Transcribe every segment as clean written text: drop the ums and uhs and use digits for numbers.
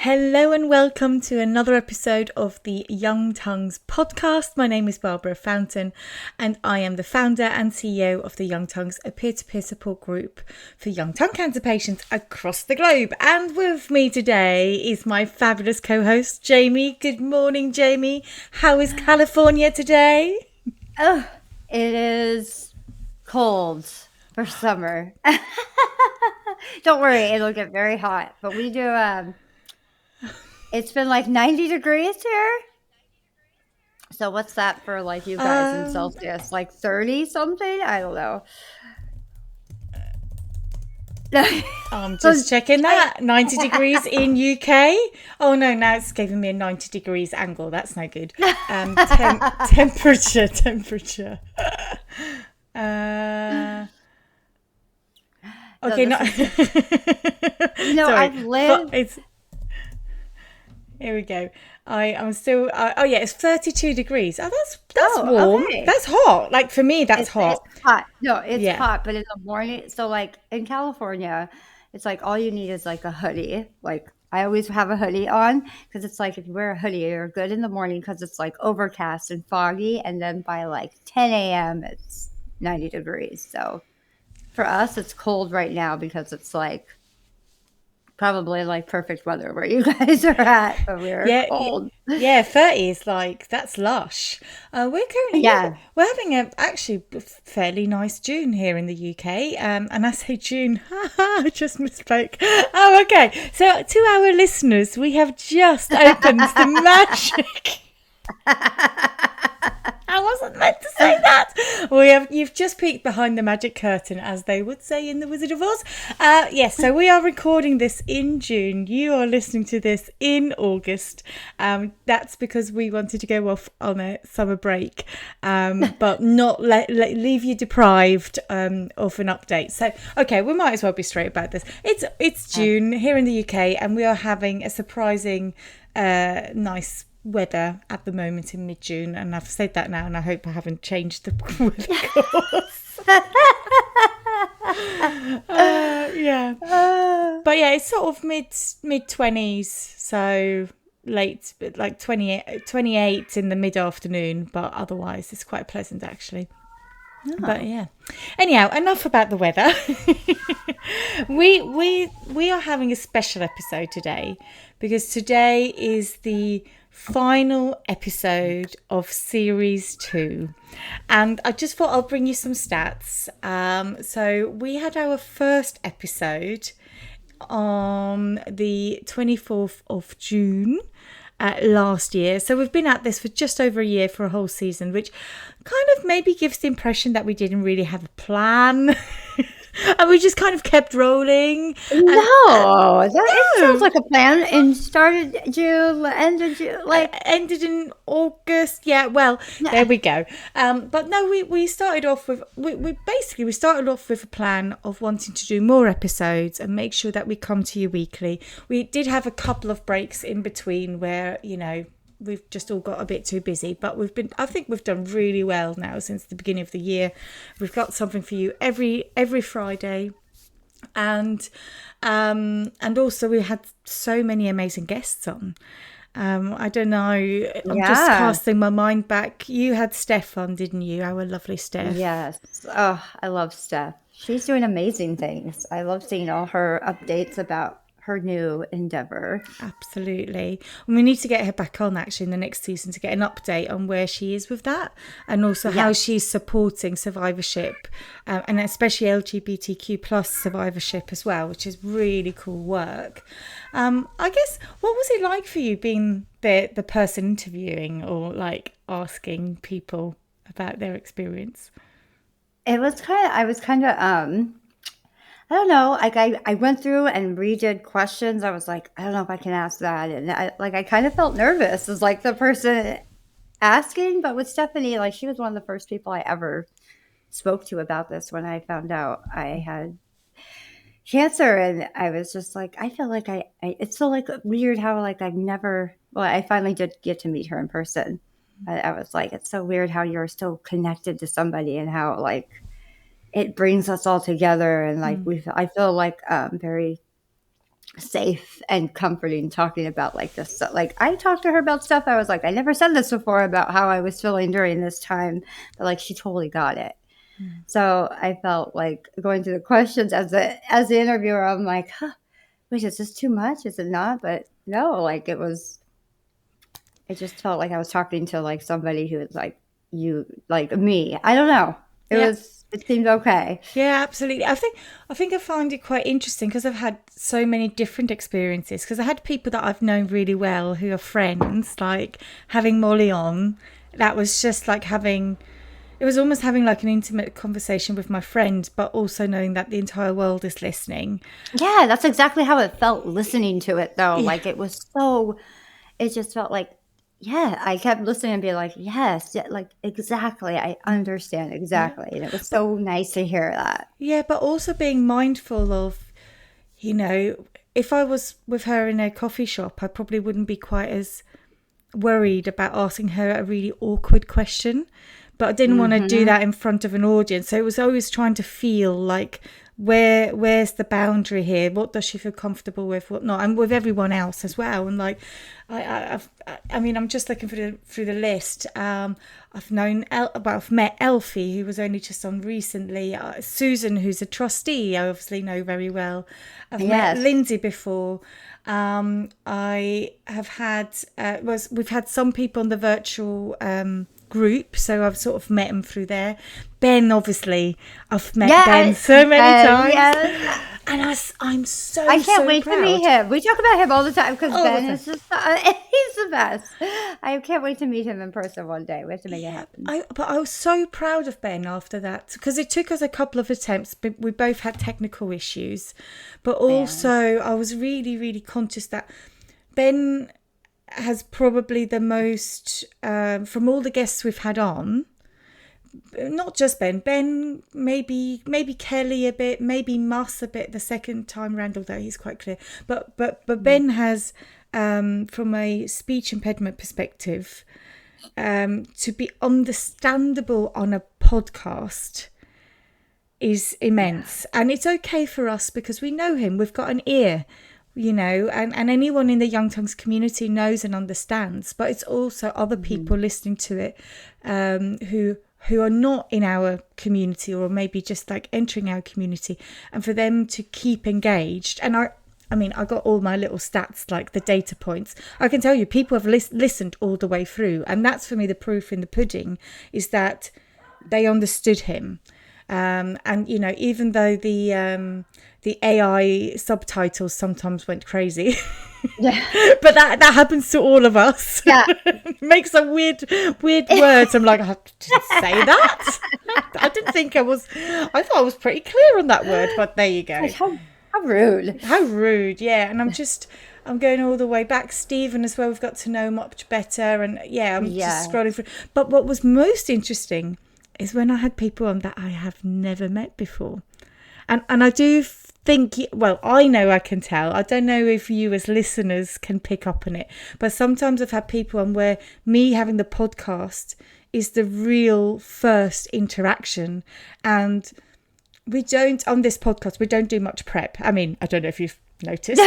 Hello and welcome to another episode of the Young Tongues podcast. My name is Barbara Fountain and I am the founder and CEO of the Young Tongues, a peer-to-peer support group for young tongue cancer patients across the globe. And with me today is my fabulous co-host, Jamie. Good morning, Jamie. How is California today? Oh, it is cold for summer. Don't worry, it'll get very hot. But we do it's been like 90 degrees here. So what's that for like you guys in Celsius? Like 30 something? I don't know. I'm just checking that. 90 degrees in UK. Oh no, now it's giving me a 90 degrees angle. That's no good. Temperature. Okay, no. Sorry. I've lived. Here we go. I'm still. Yeah, it's 32 degrees. Oh, that's warm. Okay. That's hot. Like for me, that's hot. It's hot. No, it's hot, but in the morning, so like in California, it's like all you need is like a hoodie. Like I always have a hoodie on because it's like if you wear a hoodie, you're good in the morning because it's like overcast and foggy, and then by like 10 a.m. it's 90 degrees. So for us, it's cold right now because it's like probably like perfect weather where you guys are at, but we're cold. Yeah, 30 is like, that's lush. We're currently, we're having a actually fairly nice June here in the UK. And I say June, I just misspoke. Oh, okay. So to our listeners, we have just opened the magic. I wasn't meant to say that. You've just peeked behind the magic curtain, as they would say in The Wizard of Oz. Yes, so we are recording this in June. You are listening to this in August. That's because we wanted to go off on a summer break, but not leave you deprived of an update. So, okay, we might as well be straight about this. It's June here in the UK, and we are having a surprising, nice weather at the moment in mid-June, and I've said that now and I hope I haven't changed the weather course. But yeah, it's sort of mid-20s, so late, like 28 in the mid-afternoon, but otherwise it's quite pleasant actually. But yeah, anyhow, enough about the weather. we are having a special episode today because today is the final episode of series 2, and I just thought I'll bring you some stats. So we had our first episode on the 24th of June last year. So we've been at this for just over a year, for a whole season, which kind of maybe gives the impression that we didn't really have a plan. And we just kind of kept rolling. It sounds like a plan. And started June, ended June, ended in August. Yeah, well, there we go. But no, we started off with we started off with a plan of wanting to do more episodes and make sure that we come to you weekly. We did have a couple of breaks in between where we've just all got a bit too busy, but I think we've done really well now since the beginning of the year. We've got something for you every Friday, and also we had so many amazing guests on. I don't know, I'm just casting my mind back. You had Steph on, didn't you? Our lovely Steph. Yes. Oh, I love Steph. She's doing amazing things. I love seeing all her updates about her new endeavor. Absolutely. And we need to get her back on actually in the next season to get an update on where she is with that, and also how she's supporting survivorship, and especially LGBTQ plus survivorship as well, which is really cool work. I guess, what was it like for you being the person interviewing or like asking people about their experience? I was kind of I don't know. Like I went through and redid questions. I was like, I don't know if I can ask that, and I kind of felt nervous as like the person asking. But with Stephanie, like she was one of the first people I ever spoke to about this when I found out I had cancer, and I was just like, I feel like it's so like weird how like I've never. Well, I finally did get to meet her in person. I was like, it's so weird how you're still connected to somebody and how like it brings us all together, and like I feel like very safe and comforting talking about like this. So, like I talked to her about stuff. I was like, I never said this before about how I was feeling during this time, but like she totally got it. So I felt like going through the questions as the interviewer, I'm like, huh, wait, is this too much? Is it not? But no, like it just felt like I was talking to like somebody who was like you, like me. I don't know. Yeah. It seemed okay. Yeah, absolutely. I think I find it quite interesting because I've had so many different experiences. Because I had people that I've known really well who are friends, like having Molly on. That was just like it was almost having like an intimate conversation with my friend, but also knowing that the entire world is listening. Yeah, that's exactly how it felt listening to it though. Yeah. Like it just felt like, yeah, I kept listening and being like, yes, yeah, like exactly. I understand Yeah. exactly. And it was But so nice to hear that. yeah, but also being mindful of, if I was with her in a coffee shop, I probably wouldn't be quite as worried about asking her a really awkward question, but I didn't want to do Hmm. that in front of an audience. So it was always trying to feel like where's the boundary here? What does she feel comfortable with? What not? And with everyone else as well. And like I mean, I'm just looking through the list. I've met Elfie, who was only just on recently. Susan, who's a trustee, I obviously know very well. I've met Yes. Lindsay before. I have had we've had some people on the virtual group, so I've sort of met them through there. Ben, obviously, I've met Ben Yeah, so many times, yes. and I'm so I can't wait to meet proud. him. We talk about him all the time because All the Ben time. is just he's the best. I can't wait to meet him in person one day. We have to make it Yeah, happen. but I was so proud of Ben after that because it took us a couple of attempts. But we both had technical issues, but Yeah. also I was really, really conscious that Ben has probably the most from all the guests we've had on. Not just Ben, maybe Kelly a bit, maybe Mus a bit the second time round, although he's quite clear. But Ben has, from a speech impediment perspective, to be understandable on a podcast is immense. And it's okay for us because we know him. We've got an ear, and anyone in the Young Tongues community knows and understands. But it's also other people listening to it who are not in our community or maybe just like entering our community, and for them to keep engaged. And I mean, I got all my little stats, like the data points. I can tell you, people have listened all the way through. And that's for me the proof in the pudding, is that they understood him. And, even though the AI subtitles sometimes went crazy, Yeah. but that happens to all of us. Yeah. Makes some weird words. I'm like, I didn't say that. I didn't think I was. I thought I was pretty clear on that word, but there you go. Like, how rude. How rude, yeah. And I'm going all the way back. Stephen as well, we've got to know much better. And yeah, I'm just scrolling through. But what was most interesting is when I had people on that I have never met before. And I do think, well, I know I can tell. I don't know if you as listeners can pick up on it. But sometimes I've had people on where me having the podcast is the real first interaction. And we don't, on this podcast, we don't do much prep. I mean, I don't know if you've noticed.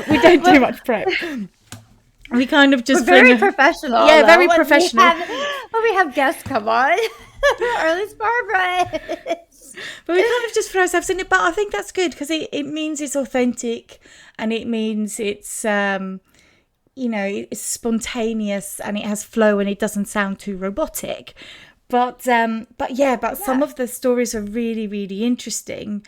we don't do much prep. We kind of just We're very professional. Yeah, though, very professional. When we have guests come on, or at least Barbara is. But we kind of just throw ourselves in it. But I think that's good because it means it's authentic, and it means it's it's spontaneous, and it has flow, and it doesn't sound too robotic. But some of the stories are really, really interesting.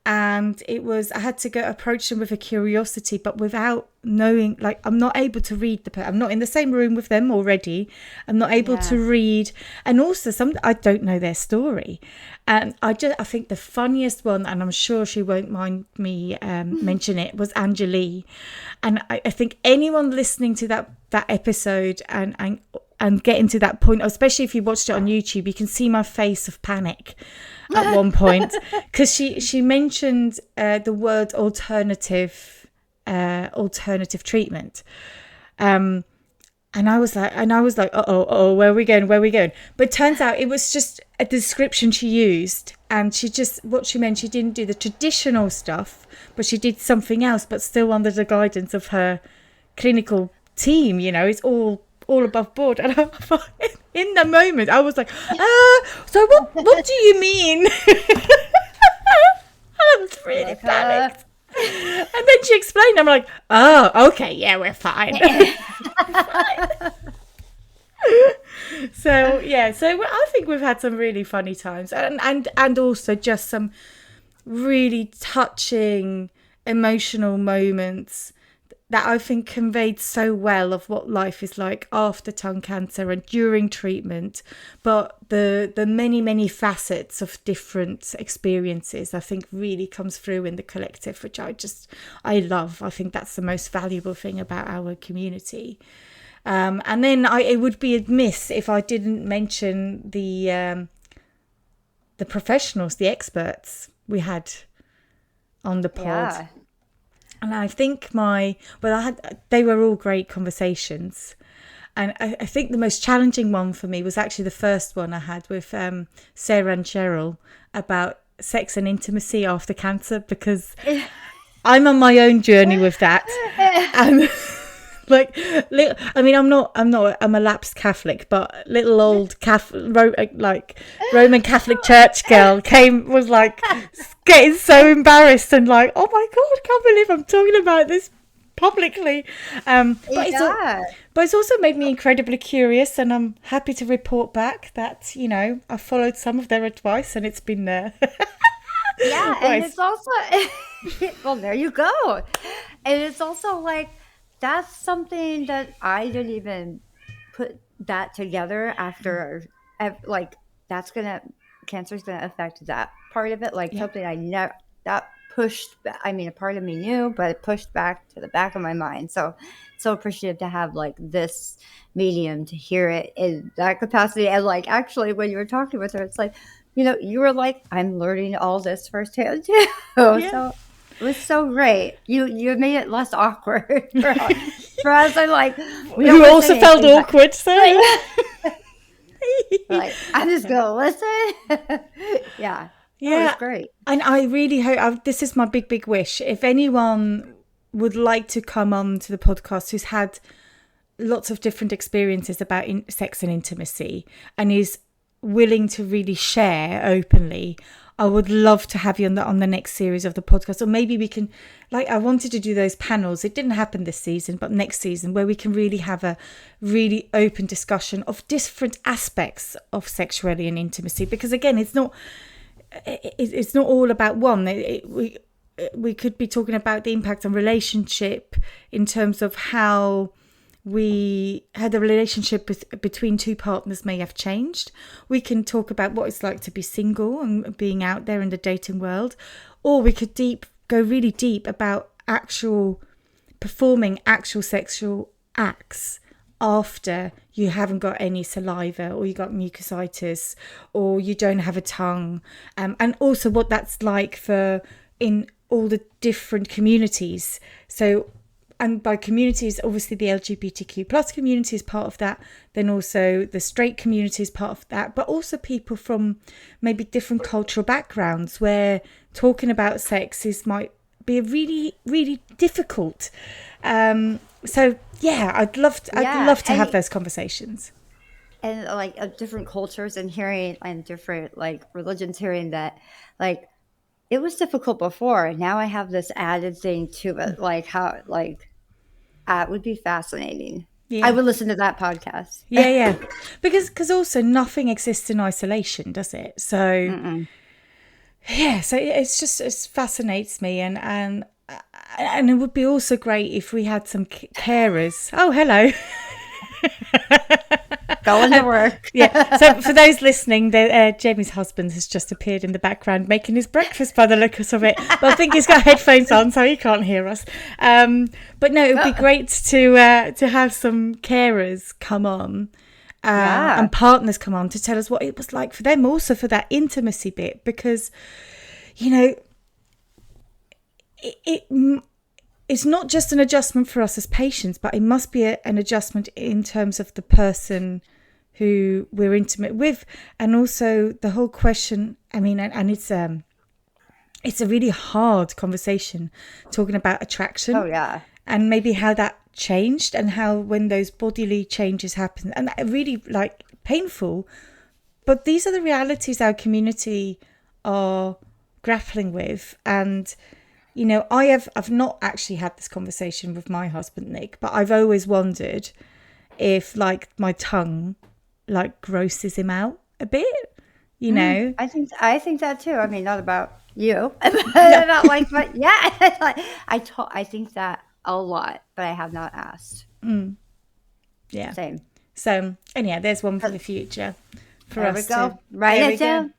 And I had to go approach them with a curiosity, but without knowing, like, I'm not able to read I'm not in the same room with them already. I'm not able to read. And also I don't know their story. And I think the funniest one, and I'm sure she won't mind me mention it, was Angelie. And I think anyone listening to that episode and getting to that point, especially if you watched it on YouTube, you can see my face of panic at one point because she mentioned the word alternative treatment, and And I was like, uh-oh, where are we going? Where are we going? But it turns out it was just a description she used. And what she meant, she didn't do the traditional stuff, but she did something else, but still under the guidance of her clinical team. It's all above board. And in the moment, I was like, so what do you mean? I was really panicked. And then she explained, I'm like, oh, okay, yeah, we're fine. So I think we've had some really funny times, and also just some really touching, emotional moments that I think conveyed so well of what life is like after tongue cancer and during treatment, but the many, many facets of different experiences I think really comes through in the collective, which I love. I think that's the most valuable thing about our community. And then it would be amiss if I didn't mention the professionals, the experts we had on the pod. Yeah. And I think they were all great conversations. And I think the most challenging one for me was actually the first one I had with Sarah and Cheryl about sex and intimacy after cancer, because I'm on my own journey with that. I'm a lapsed Catholic, but little old Roman Catholic church girl was like getting so embarrassed and like, oh my God, I can't believe I'm talking about this publicly. But it's also made me incredibly curious, and I'm happy to report back that, I followed some of their advice and it's been there. Yeah, and it's also, well, there you go. And it's also like, that's something that I didn't even put that together after, like, cancer's gonna affect that part of it. Like, something I never, that pushed, a part of me knew, but it pushed back to the back of my mind. So appreciative to have, like, this medium to hear it in that capacity. And, like, actually, when you were talking with her, it's like, you were like, I'm learning all this firsthand, too. Yeah. So it was so great. You made it less awkward for us. I'm like, who also felt awkward. So like, I'm just gonna listen. Yeah, it was great. And I really hope this is my big wish. If anyone would like to come on to the podcast who's had lots of different experiences about sex and intimacy and is willing to really share openly, I would love to have you on the next series of the podcast. Or maybe we can, I wanted to do those panels. It didn't happen this season, but next season, where we can really have a really open discussion of different aspects of sexuality and intimacy. Because again, it's not all about one. We could be talking about the impact on relationship in terms of how the relationship between two partners may have changed. We can talk about what it's like to be single and being out there in the dating world, or we could go really deep about performing actual sexual acts after you haven't got any saliva, or you got mucositis, or you don't have a tongue, and also what that's like in all the different communities. So, and by communities, obviously the LGBTQ plus community is part of that. Then also the straight community is part of that. But also people from maybe different cultural backgrounds where talking about sex might be really, really difficult. So yeah, I'd love to have those conversations. And like of different cultures and hearing, and different like religions, hearing that like it was difficult before. Now I have this added thing to it, like how, like, it would be fascinating. Yeah. I would listen to that podcast. Yeah. Because also nothing exists in isolation, does it? So, yeah, so it fascinates me. And it would be also great if we had some carers. Oh, hello. Going to work. Yeah. So for those listening, Jamie's husband has just appeared in the background making his breakfast by the looks of it. But I think he's got headphones on, so he can't hear us. But no, it would be great to have some carers come on and partners come on to tell us what it was like for them, also for that intimacy bit, because, it's not just an adjustment for us as patients, but it must be an adjustment in terms of the person who we're intimate with, and also the whole question. I mean, and it's a really hard conversation talking about attraction. Oh yeah. And maybe how that changed, and how when those bodily changes happen, and that really like painful. But these are the realities our community are grappling with. And I've not actually had this conversation with my husband Nick, but I've always wondered if like my tongue like grosses him out a bit, you know. I think that too. I mean, not about you, but Yeah. about like, but yeah, like, I think that a lot, but I have not asked. Yeah. Same. So anyhow, there's one for the future for There we us to. go. Write There we it go. down.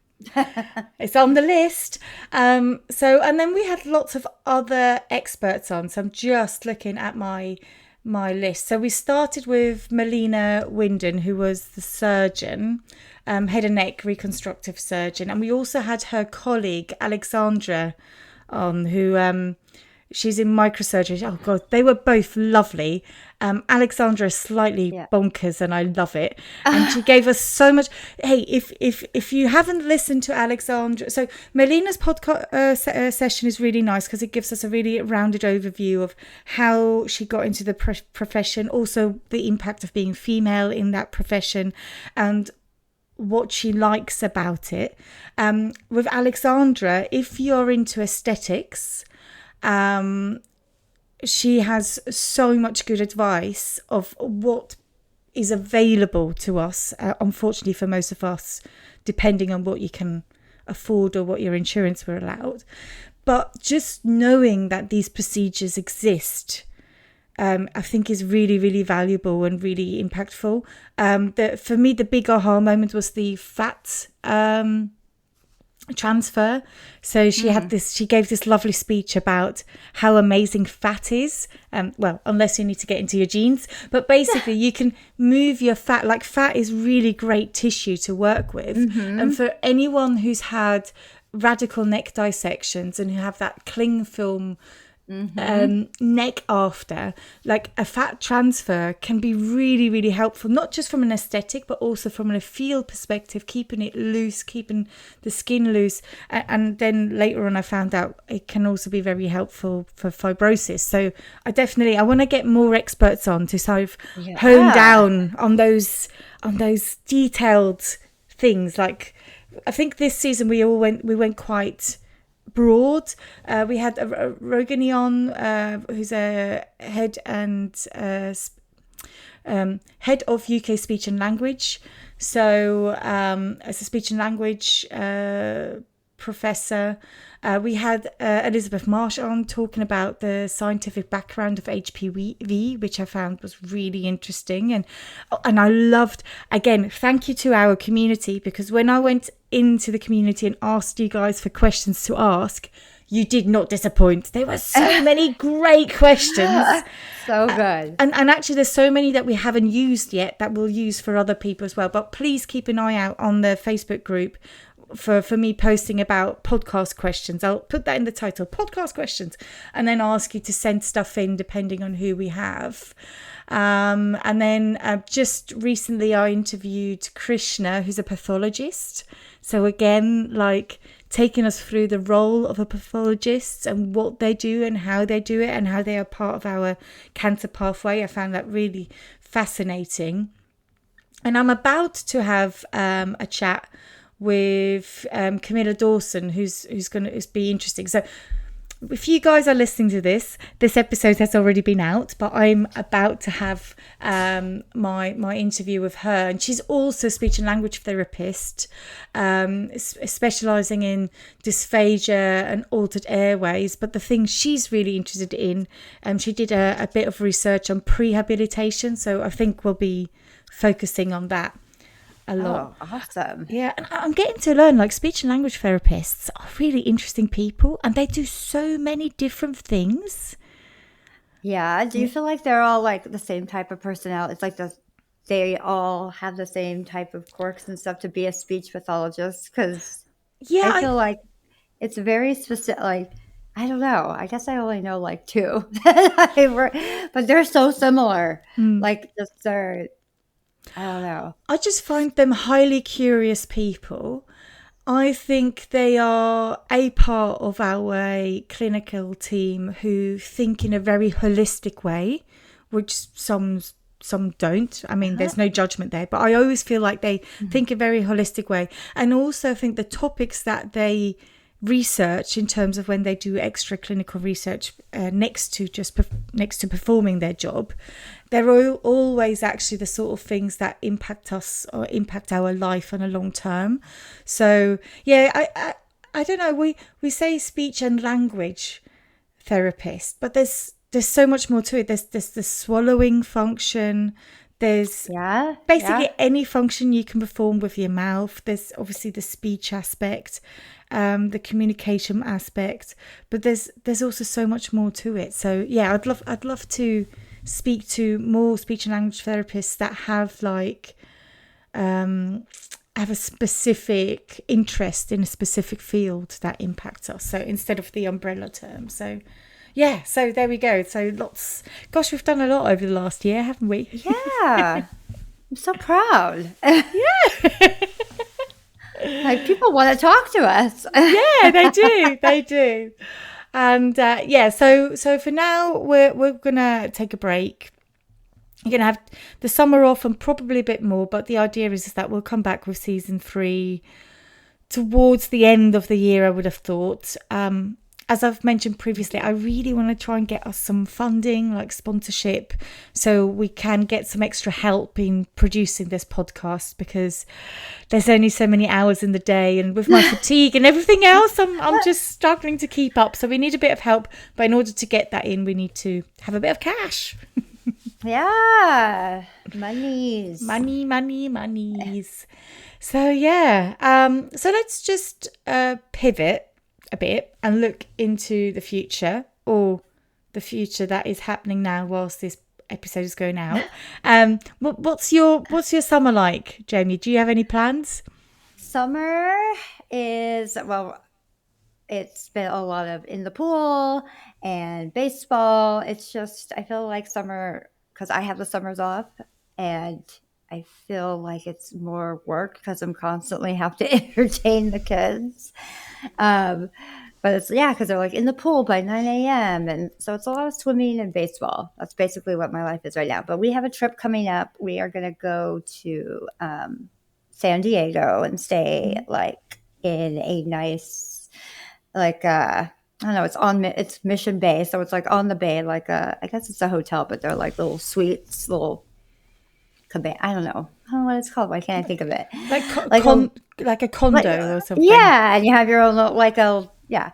It's on the list. And then we had lots of other experts on. So I'm just looking at my list. So we started with Melina Winden, who was the surgeon, head and neck reconstructive surgeon, and we also had her colleague Alexandra on, who she's in microsurgery. Oh God, they were both lovely. Alexandra is slightly Yeah. bonkers, and I love it. And she gave us so much. Hey, if you haven't listened to Alexandra, so Melina's podcast session is really nice because it gives us a really rounded overview of how she got into the profession, also the impact of being female in that profession, and what she likes about it. With Alexandra, if you're into aesthetics, she has so much good advice of what is available to us, unfortunately for most of us, depending on what you can afford or what your insurance will allow. But just knowing that these procedures exist, I think is really, really valuable and really impactful. For me, the big aha moment was the fat transfer. So she gave this lovely speech about how amazing fat is. Well, unless you need to get into your genes, but basically you can move your fat. Like, fat is really great tissue to work with. And for anyone who's had radical neck dissections and who have that cling film neck after, like, a fat transfer can be really, really helpful, not just from an aesthetic but also from a feel perspective, keeping it loose, keeping the skin loose. And then later on I found out it can also be very helpful for fibrosis. So I want to get more experts on to sort of hone down on those detailed things. Like, I think this season we went quite broad. We had Rogani on, who's a head of UK speech and language. So as a speech and language professor, we had Elizabeth Marsh on talking about the scientific background of HPV, which I found was really interesting. And I loved, again, thank you to our community, because when I went into the community and asked you guys for questions to ask, you did not disappoint. There were so many great questions. So good. And actually there's so many that we haven't used yet that we'll use for other people as well. But please keep an eye out on the Facebook group for me posting about podcast questions. I'll put that in the title, podcast questions, and then ask you to send stuff in depending on who we have. And then just recently I interviewed Krishna, who's a pathologist. So again, like, taking us through the role of a pathologist and what they do and how they do it and how they are part of our cancer pathway. I found that really fascinating. And I'm about to have a chat with Camilla Dawson, who's going to be interesting. So if you guys are listening to this episode has already been out, but I'm about to have my interview with her, and she's also a speech and language therapist, specializing in dysphagia and altered airways. But the thing she's really interested in, she did a bit of research on prehabilitation, so I think we'll be focusing on that a lot. Oh, awesome. Yeah, and I'm getting to learn, like, speech and language therapists are really interesting people, and they do so many different things. Yeah. Do you feel like they're all like the same type of personality? It's like they all have the same type of quirks and stuff to be a speech pathologist? Because Yeah, I feel like it's very specific. Like, I don't know. I guess I only know like two, but they're so similar. Like just they're, I don't know. I just find them highly curious people. I think they are a part of our clinical team who think in a very holistic way, which some don't. I mean, there's no judgment there, but I always feel like they think a very holistic way. And also think the topics that they research in terms of when they do extra clinical research next to performing their job, they're always actually the sort of things that impact us or impact our life on a long term. So yeah, I don't know, we say speech and language therapist, but there's so much more to it. There's the swallowing function. There's basically any function you can perform with your mouth. There's obviously the speech aspect, the communication aspect, but there's also so much more to it. So yeah, I'd love to speak to more speech and language therapists that have have a specific interest in a specific field that impacts us. So instead of the umbrella term. So yeah, so there we go. So gosh, we've done a lot over the last year, haven't we? Yeah. I'm so proud. Yeah. Like people want to talk to us. Yeah, they do. They do. And so for now we're gonna take a break. You're gonna have the summer off and probably a bit more, but the idea is that we'll come back with season 3 towards the end of the year, I would have thought. As I've mentioned previously, I really want to try and get us some funding, like sponsorship, so we can get some extra help in producing this podcast, because there's only so many hours in the day, and with my fatigue and everything else, I'm just struggling to keep up. So we need a bit of help, but in order to get that in, we need to have a bit of cash. Yeah, monies. Monies. So yeah, so let's just pivot a bit and look into the future, or the future that is happening now whilst this episode is going out. What's your summer like, Jamie? Do you have any plans? Summer is, well, it's been a lot of in the pool and baseball. It's just, I feel like summer, because I have the summers off, and I feel like it's more work because I'm constantly have to entertain the kids. But it's, yeah, because they're like in the pool by 9 a.m. And so it's a lot of swimming and baseball. That's basically what my life is right now. But we have a trip coming up. We are going to go to San Diego and stay like in a nice, like, I don't know, it's Mission Bay. So it's like on the bay, like I guess it's a hotel, but they're like little suites, little cabana. I don't know what it's called. Why can't I think of it? Like a condo or something. Yeah, and you have your own little, yeah.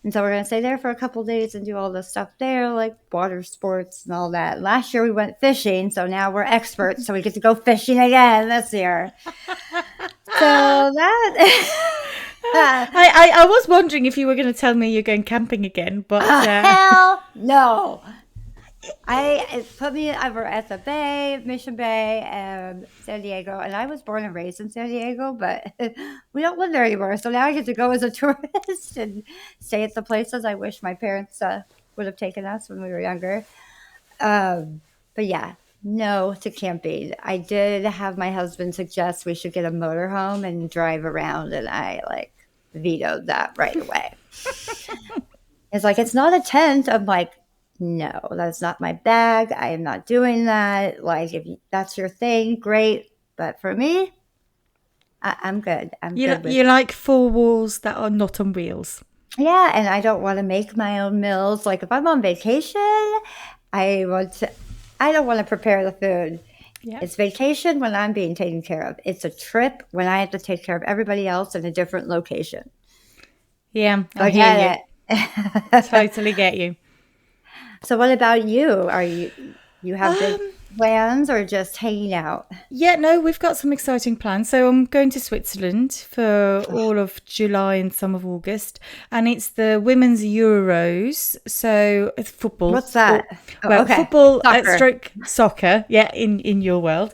And so we're gonna stay there for a couple of days and do all the stuff there, like water sports and all that. Last year we went fishing, so now we're experts, so we get to go fishing again this year. So that. I was wondering if you were going to tell me you're going camping again, but hell no. It put me over at the Bay, Mission Bay, and San Diego, and I was born and raised in San Diego, but we don't live there anymore. So now I get to go as a tourist and stay at the places I wish my parents would have taken us when we were younger. But yeah, no to camping. I did have my husband suggest we should get a motorhome and drive around, and I vetoed that right away. It's like, it's not a tent. I'm like, no, that's not my bag. I am not doing that. Like, if that's your thing, great. But for me, I'm good. You like 4 walls that are not on wheels. Yeah, and I don't want to make my own meals. Like, if I'm on vacation, I don't want to prepare the food. Yeah. It's vacation when I'm being taken care of. It's a trip when I have to take care of everybody else in a different location. Yeah, I hear you. Totally get you. So what about you? Are you have big plans or just hanging out? Yeah, no, we've got some exciting plans. So I'm going to Switzerland for all of July and some of August, and it's the Women's Euros. So it's football. What's that? Football stroke soccer. Yeah, in your world.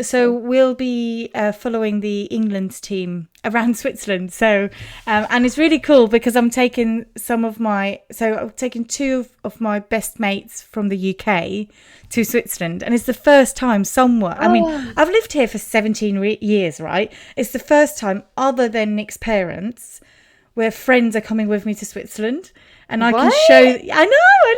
So we'll be following the England team around Switzerland. So, and it's really cool because I'm taking I've taken two of my best mates from the UK to Switzerland, and it's the first time someone. I mean, Oh, I've lived here for 17 years, right? It's the first time, other than Nick's parents, where friends are coming with me to Switzerland. And I can show. what? I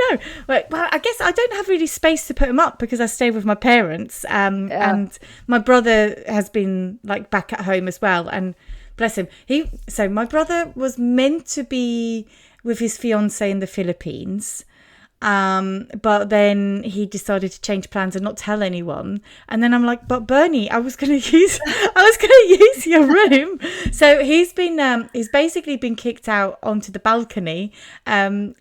know. Well, I guess I don't have really space to put them up because I stay with my parents. Yeah. And my brother has been like back at home as well. And bless him, so my brother was meant to be with his fiance in the Philippines. But then he decided to change plans and not tell anyone. And then I'm like, but Bernie, I was gonna use your room. So he's basically been kicked out onto the balcony. And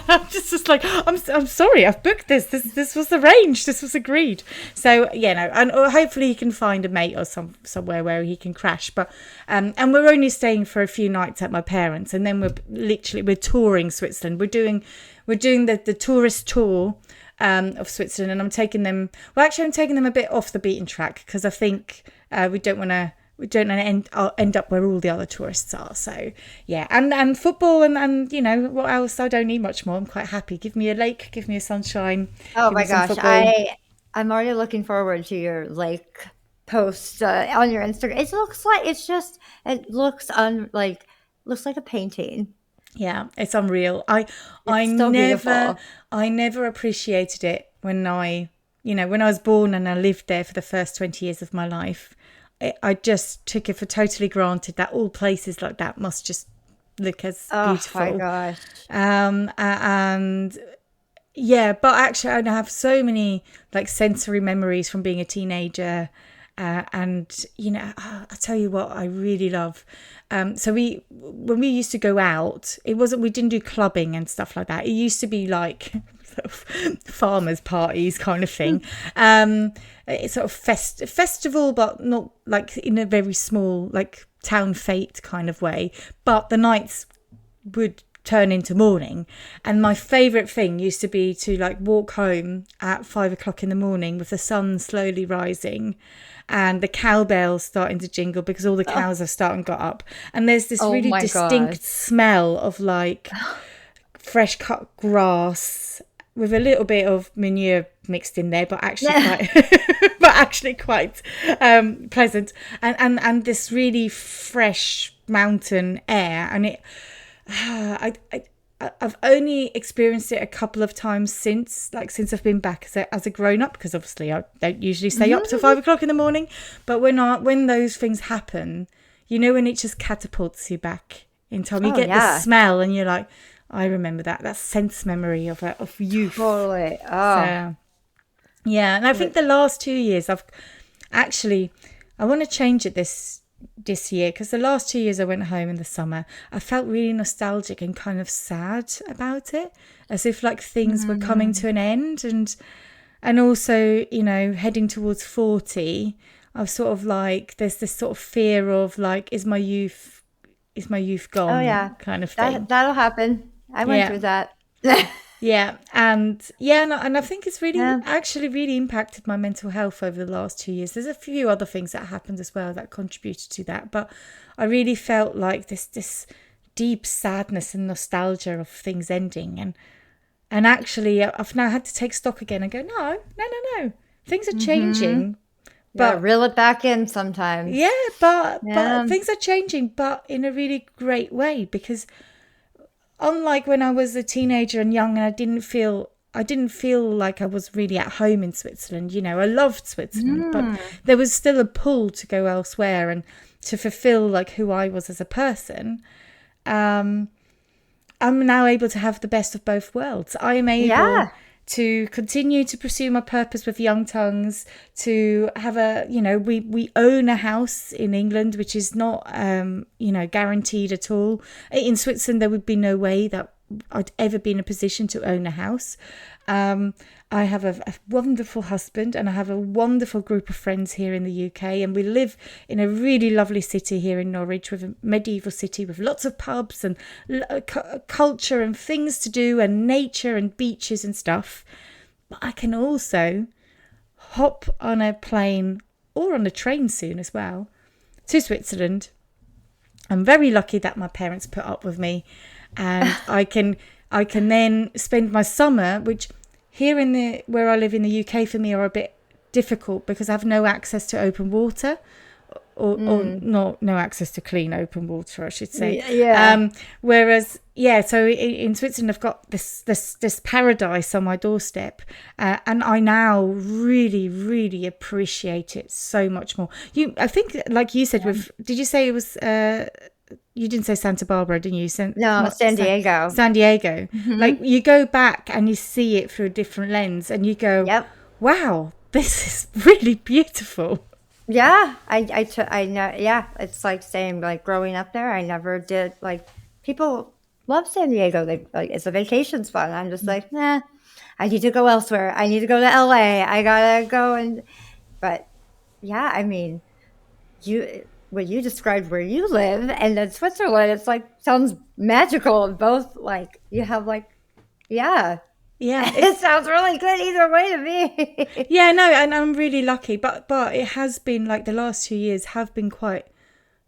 I'm just like, I'm sorry, I've booked this. This was arranged. This was agreed. So and hopefully he can find a mate or somewhere where he can crash. But and we're only staying for a few nights at my parents', and then we're touring Switzerland. We're doing the tourist tour of Switzerland, and I'm taking them a bit off the beaten track because I think we don't want to end up where all the other tourists are. So and football and what else? I don't need much more. I'm quite happy. Give me a lake, give me a sunshine, Oh give me my some gosh, football. I'm already looking forward to your like post on your Instagram. It looks like a painting. Yeah, it's unreal. I It's so never beautiful. I never appreciated it when I was born and I lived there for the first 20 years of my life. I just took it for totally granted that all places like that must just look as Oh my beautiful. gosh. And yeah, but actually I have so many like sensory memories from being a teenager. And I tell you what I really love. So when we used to go out, we didn't do clubbing and stuff like that. It used to be like sort of farmers parties kind of thing. It's sort of festival, but not like in a very small like town fete kind of way. But the nights would turn into morning, and my favorite thing used to be to like walk home at 5 o'clock in the morning with the sun slowly rising and the cowbells starting to jingle because all the cows have started and got up, and there's this Oh really my gosh. distinct smell of like fresh cut grass with a little bit of manure mixed in there, but actually quite pleasant, and this really fresh mountain air. And it I've only experienced it a couple of times since I've been back as a grown up, because obviously I don't usually stay up till 5 o'clock in the morning. But when those things happen, when it just catapults you back in time, you Oh get the yeah, smell, and you're like, I remember that sense memory of youth. totally. Oh, So yeah, and I think the last 2 years I want to change it this year, because the last 2 years I went home in the summer, I felt really nostalgic and kind of sad about it, as if like things were coming to an end, and also heading towards 40, I was sort of like, there's this sort of fear of like, is my youth oh gone, yeah. kind of thing. That'll happen. I went Yeah. through that. Yeah, and I think it's really Yeah. actually really impacted my mental health over the last 2 years. There's a few other things that happened as well that contributed to that, but I really felt like this deep sadness and nostalgia of things ending, and actually I've now had to take stock again and go, no, things are changing, You gotta but reel it back in sometimes. yeah, but Yeah. things are changing, but in a really great way, because unlike when I was a teenager and young, and I didn't feel like I was really at home in Switzerland. I loved Switzerland, but there was still a pull to go elsewhere and to fulfill like who I was as a person. Um, I'm now able to have the best of both worlds. I am able Yeah. to continue to pursue my purpose with Young Tongues, to have we own a house in England, which is not, guaranteed at all. In Switzerland, there would be no way that I'd ever be in a position to own a house. I have a wonderful husband, and I have a wonderful group of friends here in the UK, and we live in a really lovely city here in Norwich, with a medieval city with lots of pubs and culture and things to do and nature and beaches and stuff. But I can also hop on a plane or on a train soon as well, to Switzerland. I'm very lucky that my parents put up with me, and I can then spend my summer, which here where I live in the UK for me are a bit difficult because I have no access to open water, or no access to clean open water, I should say. Yeah. Whereas, so in Switzerland, I've got this paradise on my doorstep, and I now really, really appreciate it so much more. I think, like you said, did you say it was? You didn't say Santa Barbara, didn't you? No, San Diego. San Diego. Mm-hmm. Like, you go back and you see it through a different lens, and you go, Yep. wow, this is really beautiful. Yeah, I know. Yeah, it's like saying, like, growing up there, I never did, like, people love San Diego. They, like, it's a vacation spot. I'm just like, nah, I need to go elsewhere. I need to go to LA. I gotta go but yeah, I mean, when you described where you live and then Switzerland, it's like, sounds magical. Both, like, you have, like, yeah. Yeah, it sounds really good either way to me. Yeah, no, and I'm really lucky, but it has been, like, the last 2 years have been quite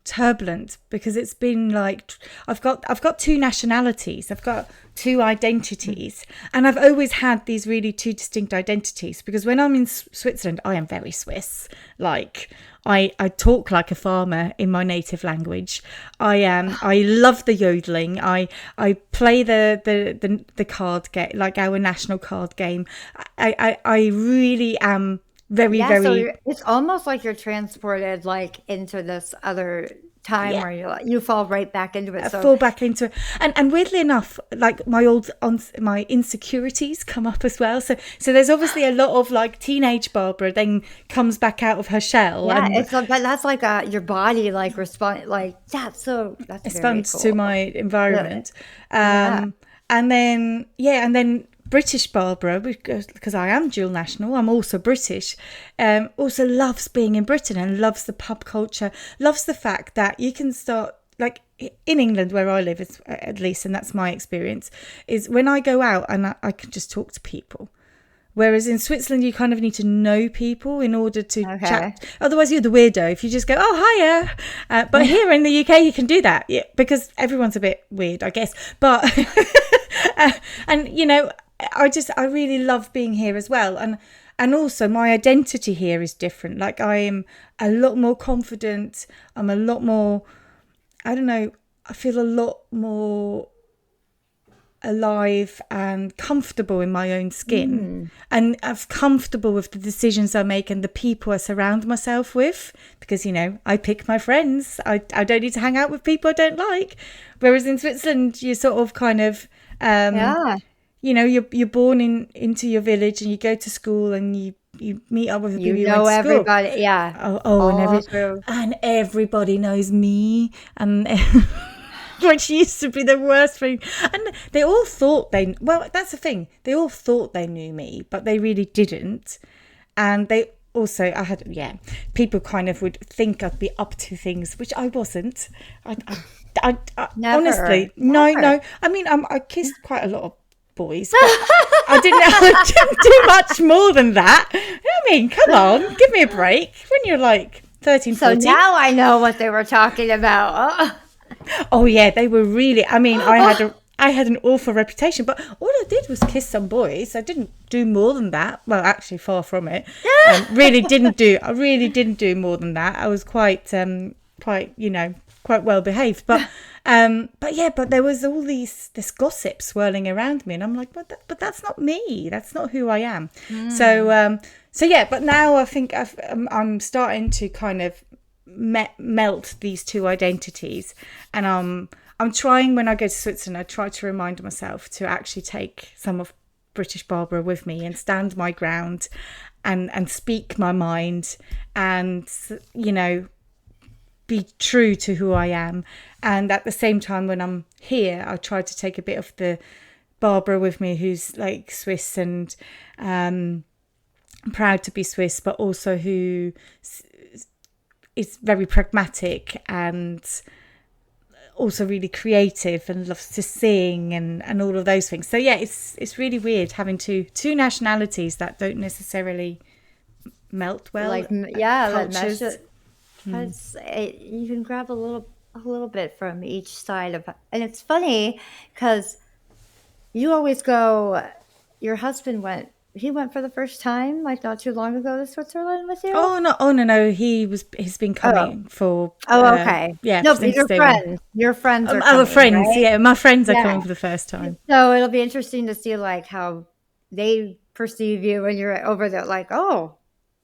turbulent, because it's been like I've got two nationalities, I've got two identities, and I've always had these really two distinct identities, because when I'm in Switzerland, I am very Swiss. Like, I talk like a farmer in my native language. I love the yodeling. I play the card game, like our national card game. I really am very. So it's almost like you're transported, like, into this other time where you fall right back into it. Fall back into it, and weirdly enough, like, my insecurities come up as well. So there's obviously a lot of, like, teenage Barbara then comes back out of her shell. Yeah, and it's like, that's like your body, like, respond, like, that's responds cool. to my environment. And then British Barbara, because I am dual national, I'm also British, also loves being in Britain and loves the pub culture, loves the fact that you can start, like, in England where I live, at least, and that's my experience, is when I go out and I can just talk to people. Whereas in Switzerland, you kind of need to know people in order to chat. Otherwise, you're the weirdo if you just go, oh, hiya. But here in the UK, you can do that, because everyone's a bit weird, I guess. But, and, you know, I really love being here as well. And also my identity here is different. Like, I am a lot more confident. I'm a lot more, I don't know, I feel a lot more alive and comfortable in my own skin, and I'm comfortable with the decisions I make and the people I surround myself with, because, you know, I pick my friends. I don't need to hang out with people I don't like. Whereas in Switzerland, you sort of kind of you know, you're born into your village and you go to school and you meet up with the people you know everybody. And everybody knows me, and which used to be the worst thing. And they all thought that's the thing, they all thought they knew me, but they really didn't. And they also, people kind of would think I'd be up to things, which I wasn't. I never, honestly, never. No. I mean, I kissed quite a lot of boys, but I didn't do much more than that. I mean, come on, give me a break. When you're like 13, 14. So now I know what they were talking about. Oh yeah, they were really, I mean, I had an awful reputation, but all I did was kiss some boys. I didn't do more than that. Well, actually, far from it. I really didn't do more than that. I was quite well behaved, but there was all this gossip swirling around me, and I'm like, but that's not me. That's not who I am. But now I think I'm starting to kind of melt these two identities, and I'm trying, when I go to Switzerland, I try to remind myself to actually take some of British Barbara with me and stand my ground, and speak my mind, and, you know, be true to who I am. And at the same time, when I'm here, I try to take a bit of the Barbara with me, who's like Swiss and proud to be Swiss, but also who is very pragmatic and also really creative and loves to sing and all of those things. So yeah, it's really weird having two nationalities that don't necessarily melt well. Like, yeah, that cultures. mesh. You can grab a little bit from each side of, and it's funny because you always go. Your husband went. He went for the first time, like not too long ago, to Switzerland with you. Oh no! Oh no! He's been Oh, coming for oh, okay. yeah, No, but since your day one. friends, your friends are Our coming, friends, right? yeah, my friends are Yeah. coming for the first time. So it'll be interesting to see like how they perceive you when you're over there. Like, oh,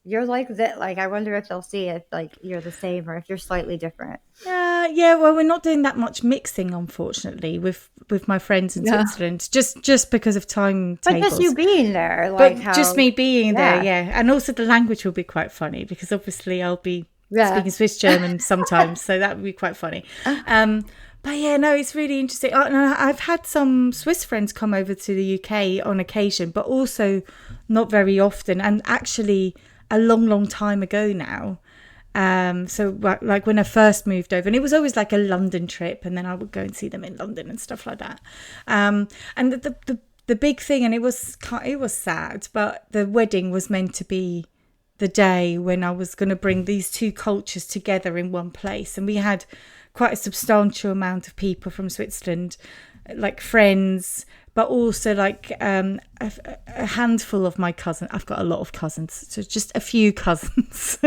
you're like that. Like, I wonder if they'll see if like you're the same or if you're slightly different. Yeah. Well, we're not doing that much mixing, unfortunately, with my friends in Yeah. Switzerland, just because of But just you timetables. being there, like But how, just me being there, yeah, yeah, and also the language will be quite funny because obviously I'll be yeah. speaking Swiss German sometimes, so that would be quite funny. But yeah, no, it's really interesting. And I've had some Swiss friends come over to the UK on occasion, but also not very often, and actually a long, long time ago now. So like when I first moved over, and it was always like a London trip, and then I would go and see them in London and stuff like that. And the big thing, and it was sad, but the wedding was meant to be the day when I was going to bring these two cultures together in one place, and we had quite a substantial amount of people from Switzerland, like friends, but also like a handful of my cousins. I've got a lot of cousins, so just a few cousins.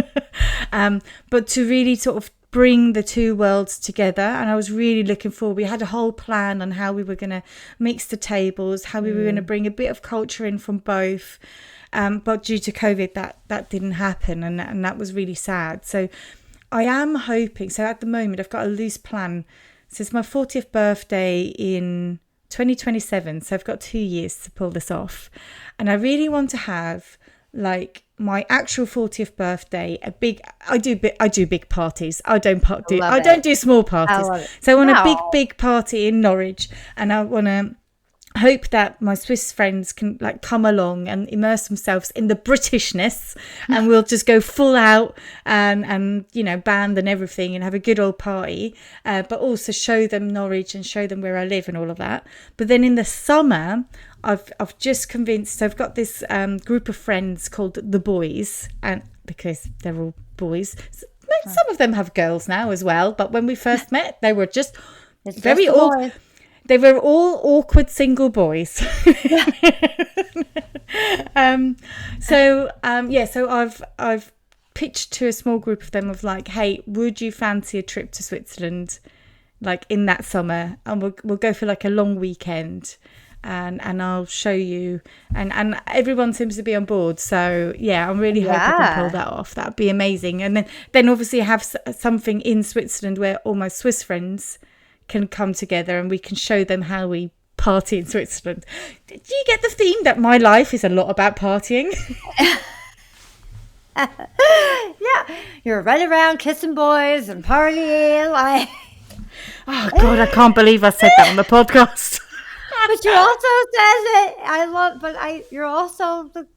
But to really sort of bring the two worlds together, and I was really looking forward. We had a whole plan on how we were going to mix the tables, how we were going to bring a bit of culture in from both. But due to COVID, that didn't happen, and that was really sad. So I am hoping. So at the moment, I've got a loose plan. So it's my 40th birthday in 2027, so I've got 2 years to pull this off, and I really want to have like my actual 40th birthday I do big parties. I don't do small parties. So I want a big party in Norwich, and I want to hope that my Swiss friends can like come along and immerse themselves in the Britishness, and we'll just go full out and you know, band and everything, and have a good old party, but also show them Norwich and show them where I live and all of that. But then in the summer, I've just convinced. So I've got this group of friends called the Boys, and because they're all boys, some of them have girls now as well. But when we first met, they were just very old. They were all awkward single boys. So I've pitched to a small group of them of like, hey, would you fancy a trip to Switzerland, like in that summer, and we'll go for like a long weekend, and I'll show you, and everyone seems to be on board. So yeah, I'm really hoping I can pull that off. That'd be amazing. And then obviously have something in Switzerland where all my Swiss friends can come together, and we can show them how we party in Switzerland. Do you get the theme that my life is a lot about partying? Yeah, you're running around kissing boys and partying like. Oh God, I can't believe I said that on the podcast. But you also said it. You're also the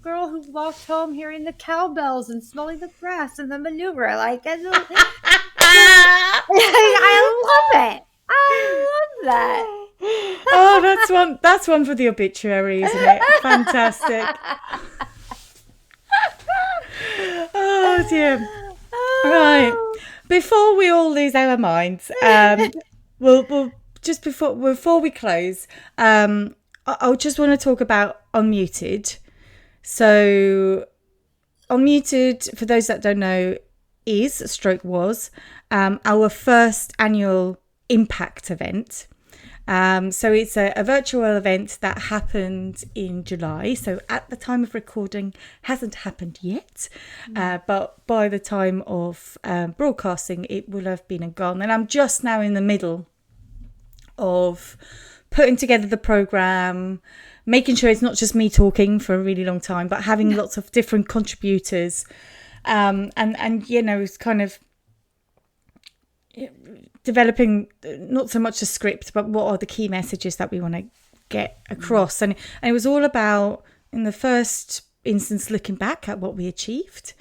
girl who walked home hearing the cowbells and smelling the grass and the manure. Like, I love it. I love that. Oh, that's one for the obituary, isn't it? Fantastic. Oh dear. Right. Before we all lose our minds, we'll just before we close, I just want to talk about Unmuted. So Unmuted, for those that don't know, was our first annual impact event. So it's a virtual event that happened in July. So at the time of recording, hasn't happened yet. But by the time of broadcasting, it will have been and gone. And I'm just now in the middle of putting together the program, making sure it's not just me talking for a really long time, but having lots of different contributors. And you know, it's kind of developing not so much a script, but what are the key messages that we want to get across. And it was all about, in the first instance, looking back at what we achieved,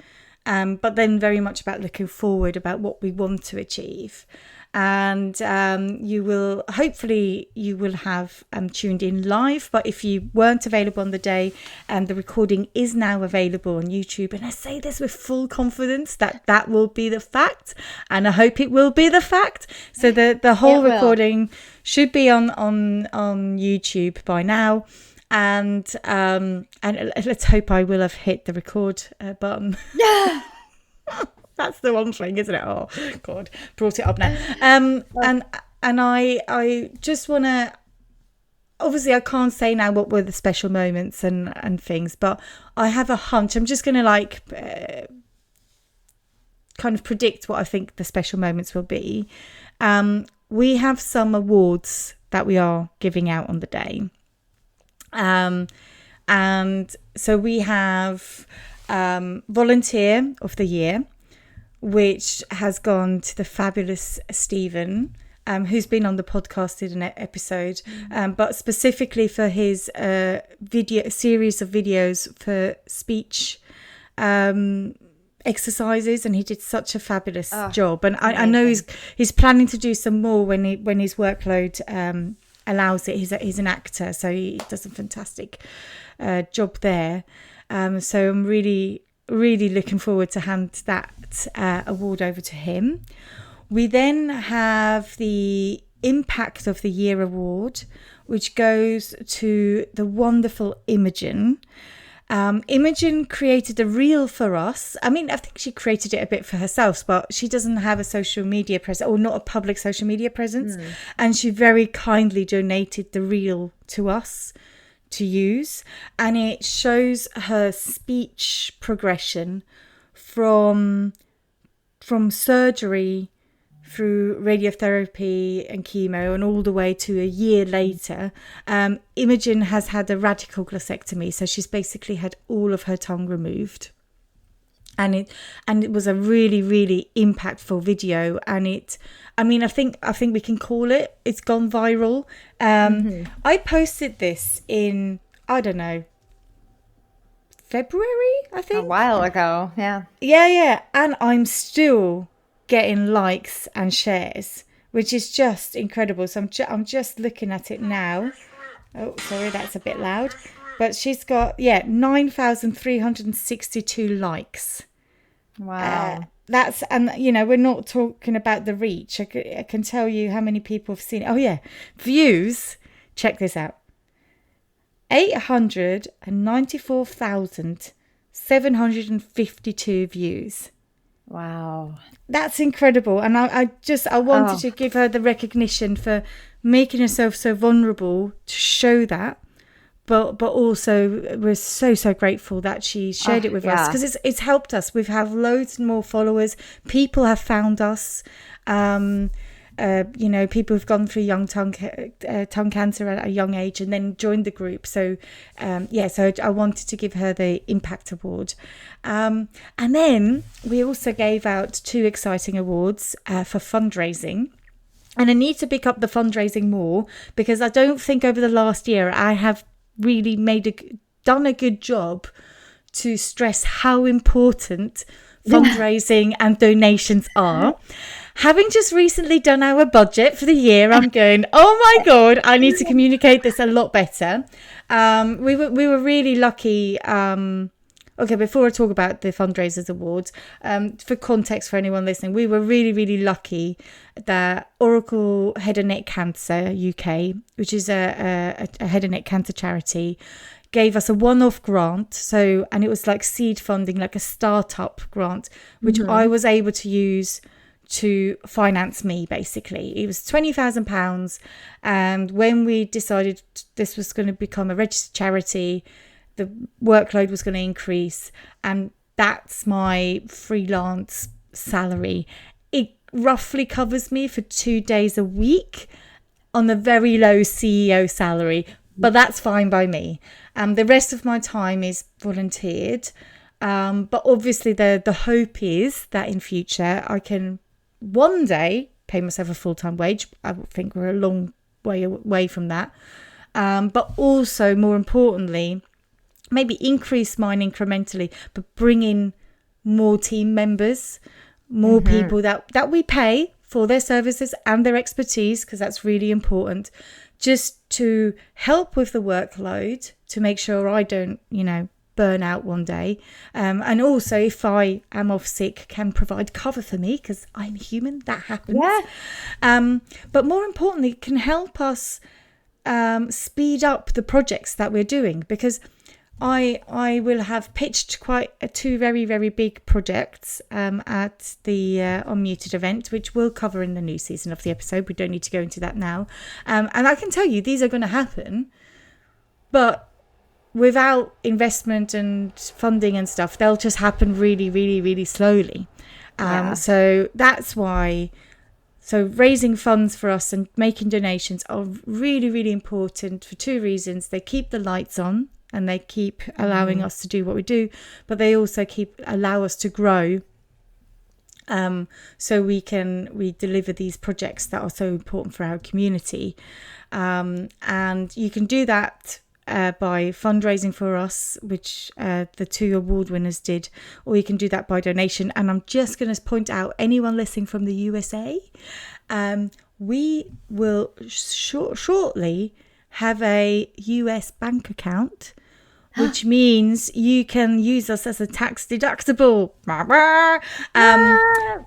but then very much about looking forward, about what we want to achieve. and you will have tuned in live. But if you weren't available on the day, the recording is now available on YouTube, and I say this with full confidence that will be the fact, and I hope it will be the fact. So the whole recording should be on YouTube by now. And let's hope I will have hit the record button. Yeah. That's the one thing, isn't it? Oh God, brought it up now. And I just want to. Obviously, I can't say now what were the special moments and things, but I have a hunch. I'm just going to kind of predict what I think the special moments will be. We have some awards that we are giving out on the day. And so we have Volunteer of the Year, which has gone to the fabulous Stephen, who's been on the podcast in an episode, but specifically for his series of videos for speech exercises, and he did such a fabulous job. And I know he's planning to do some more when his workload allows it. He's an actor, so he does a fantastic job there. So I'm really looking forward to hand that award over to him. We then have the Impact of the Year award, which goes to the wonderful Imogen. Imogen created a reel for us. I mean, I think she created it a bit for herself, but she doesn't have a social media presence, or not a public social media presence. And she very kindly donated the reel to us to use. And it shows her speech progression from surgery through radiotherapy and chemo and all the way to a year later. Imogen has had a radical glossectomy, so she's basically had all of her tongue removed. And it was a really, really impactful video. And I think we can call it's gone viral. I posted this in, I don't know, February, I think. A while ago, yeah. Yeah. And I'm still getting likes and shares, which is just incredible. So I'm just looking at it now. Oh, sorry, that's a bit loud. But she's got 9,362 likes. Wow. We're not talking about the reach. I can tell you how many people have seen it. Oh yeah, views. Check this out. 894,752 views. Wow. That's incredible. And I wanted to give her the recognition for making herself so vulnerable to show that. But also we're so grateful that she shared it with us, because it's helped us. We've had loads more followers. People have found us. People who've gone through tongue cancer at a young age and then joined the group. So, so I wanted to give her the Impact Award. And then we also gave out 2 exciting awards for fundraising. And I need to pick up the fundraising more, because I don't think over the last year I have really done a good job to stress how important fundraising and donations are. Having just recently done our budget for the year, I'm going, oh my God, I need to communicate this a lot better. We were really lucky. Okay, before I talk about the Fundraisers Awards, for context for anyone listening, we were really, really lucky that Oracle Head and Neck Cancer UK, which is a head and neck cancer charity, gave us a one-off grant. And it was like seed funding, like a startup grant, which I was able to use to finance me, basically. It was £20,000. And when we decided this was going to become a registered charity, the workload was going to increase, and that's my freelance salary. It roughly covers me for 2 days a week on a very low CEO salary, but that's fine by me. The rest of my time is volunteered, but obviously the hope is that in future I can one day pay myself a full-time wage. I think we're a long way away from that, but also more importantly, maybe increase mine incrementally, but bring in more team members, more people that we pay for their services and their expertise, because that's really important, just to help with the workload, to make sure I don't, burn out one day. And also, if I am off sick, can provide cover for me, because I'm human, that happens. Yeah. But more importantly, can help us speed up the projects that we're doing, because I will have pitched two very, very big projects at the Unmuted event, which we'll cover in the new season of the episode. We don't need to go into that now. And I can tell you, these are going to happen, but without investment and funding and stuff, they'll just happen really, really, really slowly. So that's why. So raising funds for us and making donations are really, really important for two reasons. They keep the lights on and they keep allowing us to do what we do, but they also allow us to grow. So we deliver these projects that are so important for our community. And you can do that by fundraising for us, which the two award winners did, or you can do that by donation. And I'm just going to point out, anyone listening from the USA, we will shortly have a US bank account, which means you can use us as a tax deductible.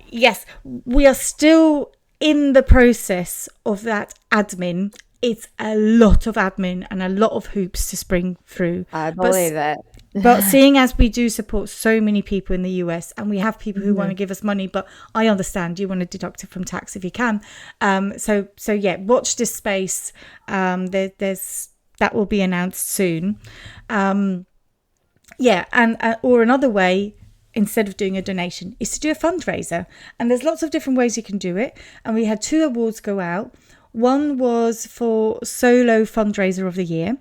Yes, we are still in the process of that admin. It's a lot of admin and a lot of hoops to spring through. I believe it. But seeing as we do support so many people in the US, and we have people who want to give us money, but I understand you want to deduct it from tax if you can. So yeah, watch this space. There's that will be announced soon. Or another way, instead of doing a donation, is to do a fundraiser. And there's lots of different ways you can do it. And we had 2 awards go out. One was for Solo Fundraiser of the Year.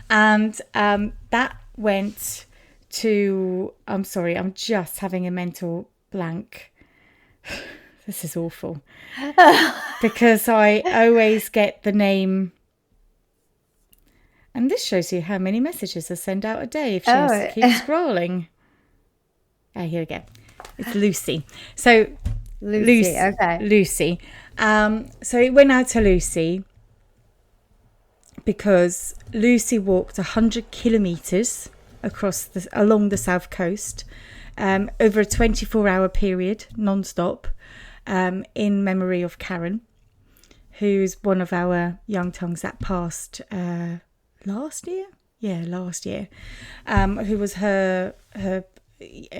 And that went to... I'm sorry, I'm just having a mental blank. This is awful. Because I always get the name... And this shows you how many messages I send out a day if she keeps scrolling. Here we go. It's Lucy. So... Lucy, okay. Lucy. So it went out to Lucy because Lucy walked 100 kilometres along the south coast over a 24-hour period, non-stop, in memory of Karen, who's one of our young tongues that passed last year. Who was her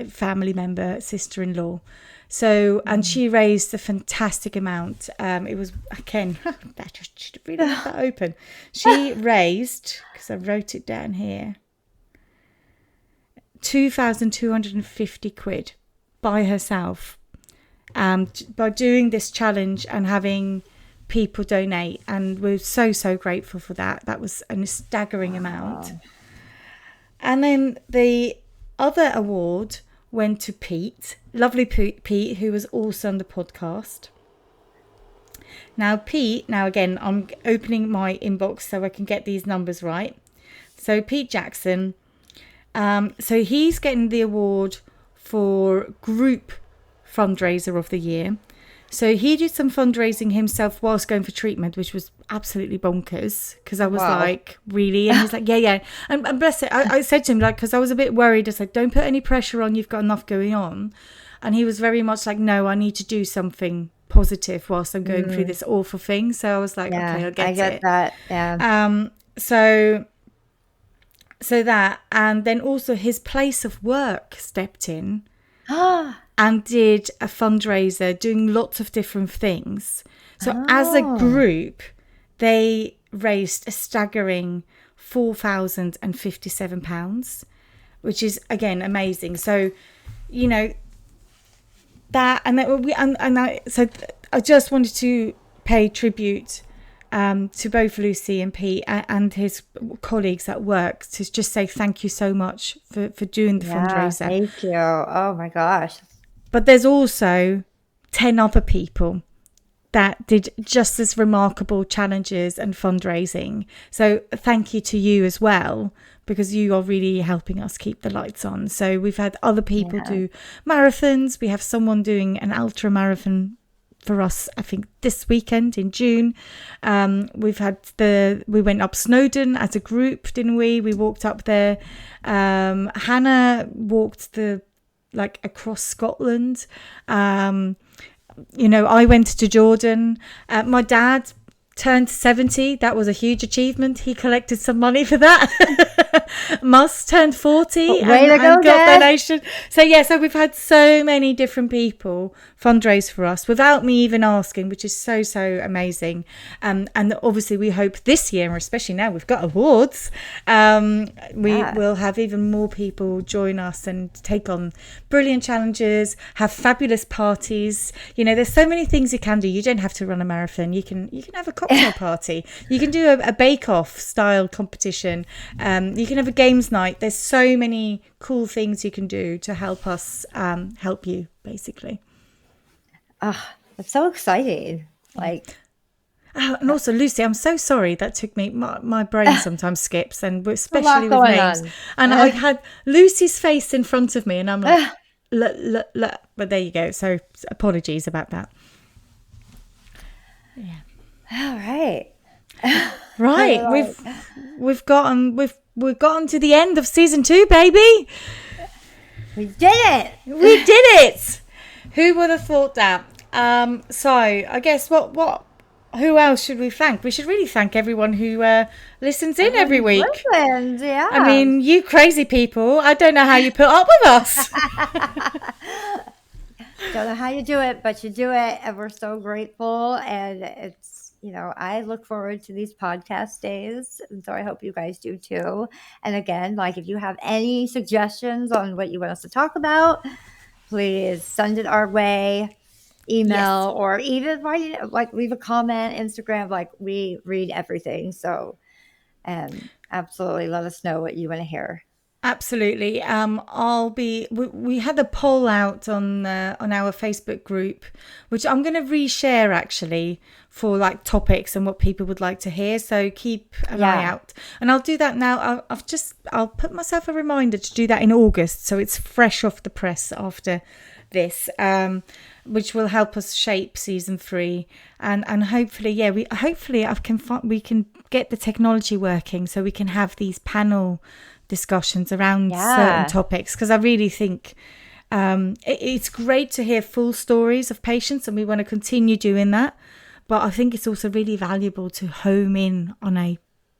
family member, sister-in-law. So, and she raised a fantastic amount. It was, again, I should have really had that open. She raised, because I wrote it down here, 2,250 quid by herself, by doing this challenge and having people donate. And we're so, so grateful for that. That was a staggering amount. And then the other award went to Pete, lovely Pete, who was also on the podcast. Now again, I'm opening my inbox so I can get these numbers right. So Pete Jackson, so he's getting the award for group fundraiser of the year. So he did some fundraising himself whilst going for treatment, which was absolutely bonkers, because I was like, really? And he's like, yeah. And bless it, I said to him, like, because I was a bit worried. I said, don't put any pressure on. You've got enough going on. And he was very much like, no, I need to do something positive whilst I'm going through this awful thing. So I was like, okay, I get it. That. Yeah. So that, and then also his place of work stepped in. And did a fundraiser doing lots of different things. So as a group, they raised a staggering £4,057, which is, again, amazing. So, that, so I just wanted to pay tribute to both Lucy and Pete and his colleagues at work, to just say thank you so much for doing the fundraiser. Thank you. Oh my gosh. But there's also 10 other people that did just as remarkable challenges and fundraising. So thank you to you as well, because you are really helping us keep the lights on. So we've had other people do marathons. We have someone doing an ultra marathon for us, I think this weekend in June. We went up Snowdon as a group, didn't we? We walked up there. Hannah walked across Scotland. I went to Jordan. My dad turned 70. That was a huge achievement. He collected some money for that. Mus turned 40 and got donation. So we've had so many different people fundraise for us without me even asking, which is so amazing. And obviously we hope this year, especially now we've got awards, we will have even more people join us and take on brilliant challenges, have fabulous parties. There's so many things you can do. You don't have to run a marathon. You can have a cocktail party. You can do a bake-off style competition. You can have a games night. There's so many cool things you can do to help us help you, basically. It's so exciting. And also, Lucy, I'm so sorry that took me. My brain sometimes skips, and especially with names. And I had Lucy's face in front of me, and I'm like, but there you go. So apologies about that. Yeah. All right. Right. We've gotten to the end of season 2, baby. We did it. We did it. Who would have thought that? So I guess who else should we thank? We should really thank everyone who listens in every week. Listens, yeah. I mean, you crazy people. I don't know how you put up with us. Don't know how you do it, but you do it, and we're so grateful. And it's, I look forward to these podcast days, and so I hope you guys do too. And again, if you have any suggestions on what you want us to talk about, please send it our way, email, or even leave a comment, Instagram. We read everything, so absolutely let us know what you want to hear. Absolutely. We had a poll out on our Facebook group, which I'm going to reshare actually for topics and what people would like to hear. So keep an eye out, and I'll do that now. I'll put myself a reminder to do that in August, so it's fresh off the press after this, which will help us shape season 3, and hopefully, we can get the technology working so we can have these panel discussions around certain topics, because I really think it's great to hear full stories of patients, and we want to continue doing that, but I think it's also really valuable to home in on a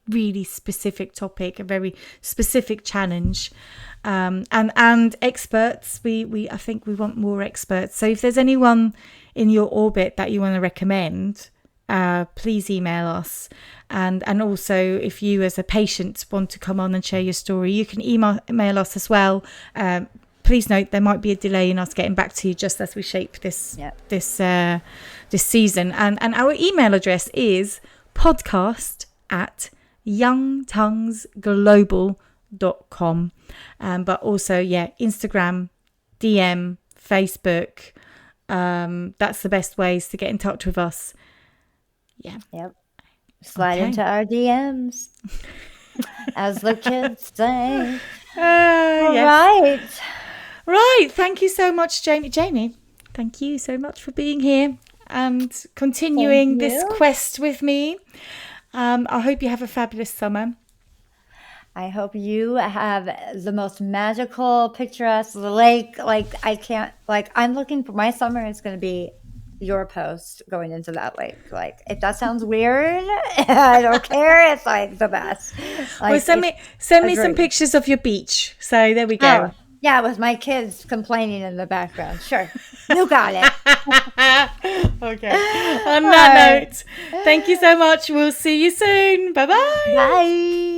really specific topic, a very specific challenge, and experts. I think we want more experts. So if there's anyone in your orbit that you want to recommend, please email us. And also, if you as a patient want to come on and share your story, you can email us as well. Please note there might be a delay in us getting back to you just as we shape this season. And our email address is podcast@youngtonguesglobal.com. But also, Instagram, DM, Facebook. That's the best ways to get in touch with us. Yeah. Yep. Slide into our DMs, as the kids say. Right. Thank you so much, Jamie. Jamie, thank you so much for being here and continuing this quest with me. I hope you have a fabulous summer. I hope you have the most magical, picturesque lake. I'm looking for my summer. It's going to be your post going into that lake. If that sounds weird, I don't care. It's the best. Send me some pictures of your beach. So there we go. Yeah, with my kids complaining in the background. Sure. You got it. Okay. On that note, thank you so much. We'll see you soon. Bye-bye. Bye.